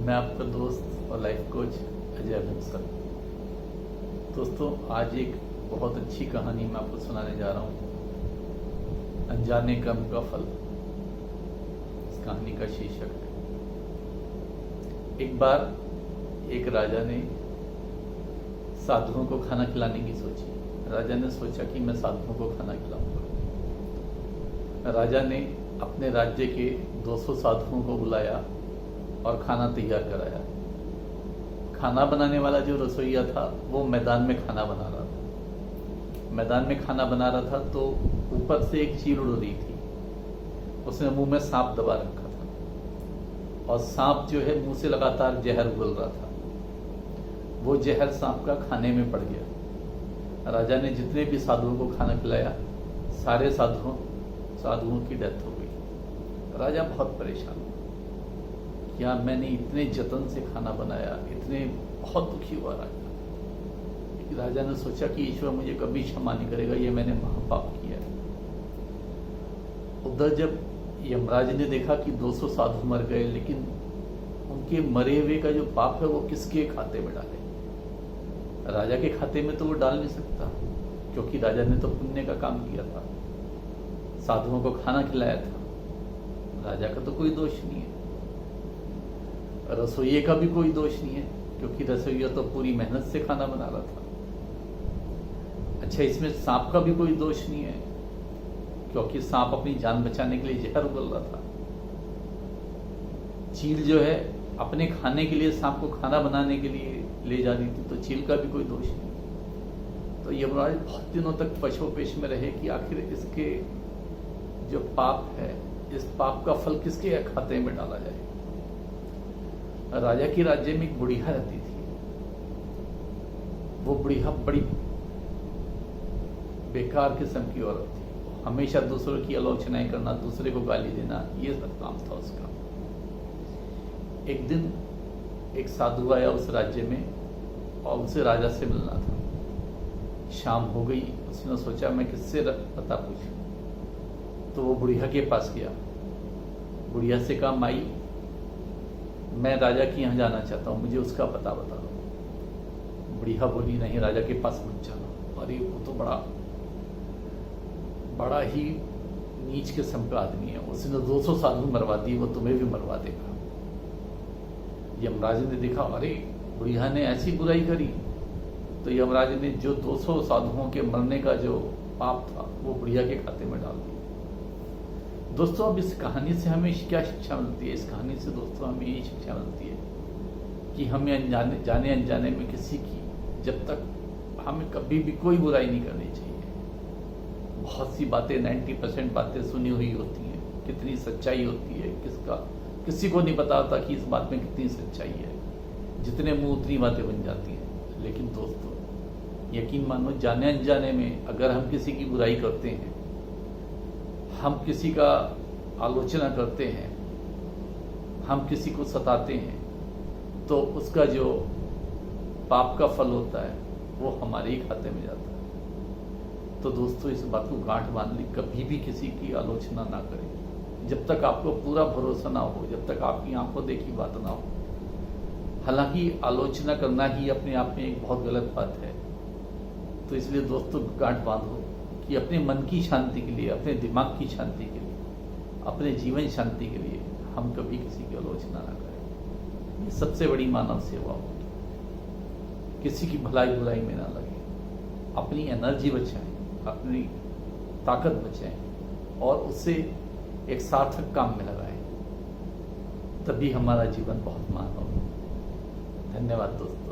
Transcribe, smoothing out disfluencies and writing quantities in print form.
मैं आपका दोस्त और लाइफ कोच अजय बंसल। दोस्तों, आज एक बहुत अच्छी कहानी मैं आपको सुनाने जा रहा हूँ। अनजाने कर्म का फल, इस कहानी का शीर्षक है। एक बार एक राजा ने साधुओं को खाना खिलाने की सोची। राजा ने सोचा कि मैं साधुओं को खाना खिलाऊंगा। राजा ने अपने राज्य के 200 साधुओं को बुलाया और खाना तैयार कराया। खाना बनाने वाला जो रसोइया था वो मैदान में खाना बना रहा था। मैदान में खाना बना रहा था तो ऊपर से एक चील उड़ रही थी। उसने मुंह में सांप दबा रखा था और सांप जो है मुंह से लगातार जहर उगल रहा था। वो जहर सांप का खाने में पड़ गया। राजा ने जितने भी साधुओं को खाना खिलाया, सारे साधुओं की डेथ हो गई। राजा बहुत परेशान हुआ। क्या मैंने इतने जतन से खाना बनाया, इतने बहुत दुखी हुआ राजा। राजा ने सोचा कि ईश्वर मुझे कभी क्षमा नहीं करेगा, ये मैंने महापाप किया है। उधर जब यमराज ने देखा कि 200 साधु मर गए, लेकिन उनके मरे हुए का जो पाप है वो किसके खाते में डाले? राजा के खाते में तो वो डाल नहीं सकता, क्योंकि राजा ने तो पुण्य का काम किया था, साधुओं को खाना खिलाया था। राजा का तो कोई दोष नहीं है। रसोइये का भी कोई दोष नहीं है, क्योंकि रसोइया तो पूरी मेहनत से खाना बना रहा था। अच्छा, इसमें सांप का भी कोई दोष नहीं है, क्योंकि सांप अपनी जान बचाने के लिए जहर उगल रहा था। चील जो है अपने खाने के लिए सांप को खाना बनाने के लिए ले जा रही थी, तो चील का भी कोई दोष नहीं। तो यमराज बहुत दिनों तक पशोपेश में रहे कि आखिर इसके जो पाप है, इस पाप का फल किसके खाते में डाला जाए। राजा के राज्य में एक बुढ़िया रहती थी। वो बुढ़िया बड़ी बेकार किस्म की औरत थी। हमेशा दूसरों की आलोचनाएं करना, दूसरे को गाली देना, ये सब काम था उसका। एक दिन एक साधु आया उस राज्य में और उसे राजा से मिलना था। शाम हो गई, उसने सोचा मैं किससे पता पूछूं। तो वो बुढ़िया के पास गया। बुढ़िया से कहा, माई, मैं राजा के यहाँ जाना चाहता हूँ, मुझे उसका पता बता दो। बुढ़िया बोली, नहीं, राजा के पास मत जाना। अरे वो तो बड़ा ही नीच किस्म का आदमी है, उसने 200 साधु मरवा दिए, वो तुम्हें भी मरवा देगा। यमराज ने देखा, अरे बुढ़िया ने ऐसी बुराई करी। तो यमराज ने जो 200 साधुओं के मरने का जो पाप था वो बुढ़िया के खाते में डाल दिया। दोस्तों, अब इस कहानी से हमें क्या शिक्षा मिलती है? इस कहानी से दोस्तों हमें यही शिक्षा मिलती है कि हमें जाने अनजाने में किसी की, जब तक हमें कभी भी कोई बुराई नहीं करनी चाहिए। बहुत सी बातें, 90% बातें सुनी हुई होती हैं, कितनी सच्चाई होती है किसी को नहीं पता होता कि इस बात में कितनी सच्चाई है। जितने मुंह उतनी बातें बन जाती हैं। लेकिन दोस्तों, यकीन मानो, जाने अनजाने में अगर हम किसी की बुराई करते हैं, हम किसी का आलोचना करते हैं, हम किसी को सताते हैं, तो उसका जो पाप का फल होता है वो हमारे ही खाते में जाता है। तो दोस्तों, इस बात को गांठ बांध ली, कभी भी किसी की आलोचना ना करें जब तक आपको पूरा भरोसा ना हो, जब तक आपकी आंखों देखी बात ना हो। हालांकि आलोचना करना ही अपने आप में एक बहुत गलत बात है। तो इसलिए दोस्तों, गांठ बांधो कि अपने मन की शांति के लिए, अपने दिमाग की शांति के लिए, अपने जीवन शांति के लिए हम कभी किसी की आलोचना ना करें। ये सबसे बड़ी मानव सेवा होगी। किसी की भलाई बुराई में ना लगे, अपनी एनर्जी बचाएं, अपनी ताकत बचाएं और उससे एक सार्थक काम में लगाएं। तभी हमारा जीवन बहुत मान होगा। धन्यवाद दोस्तों।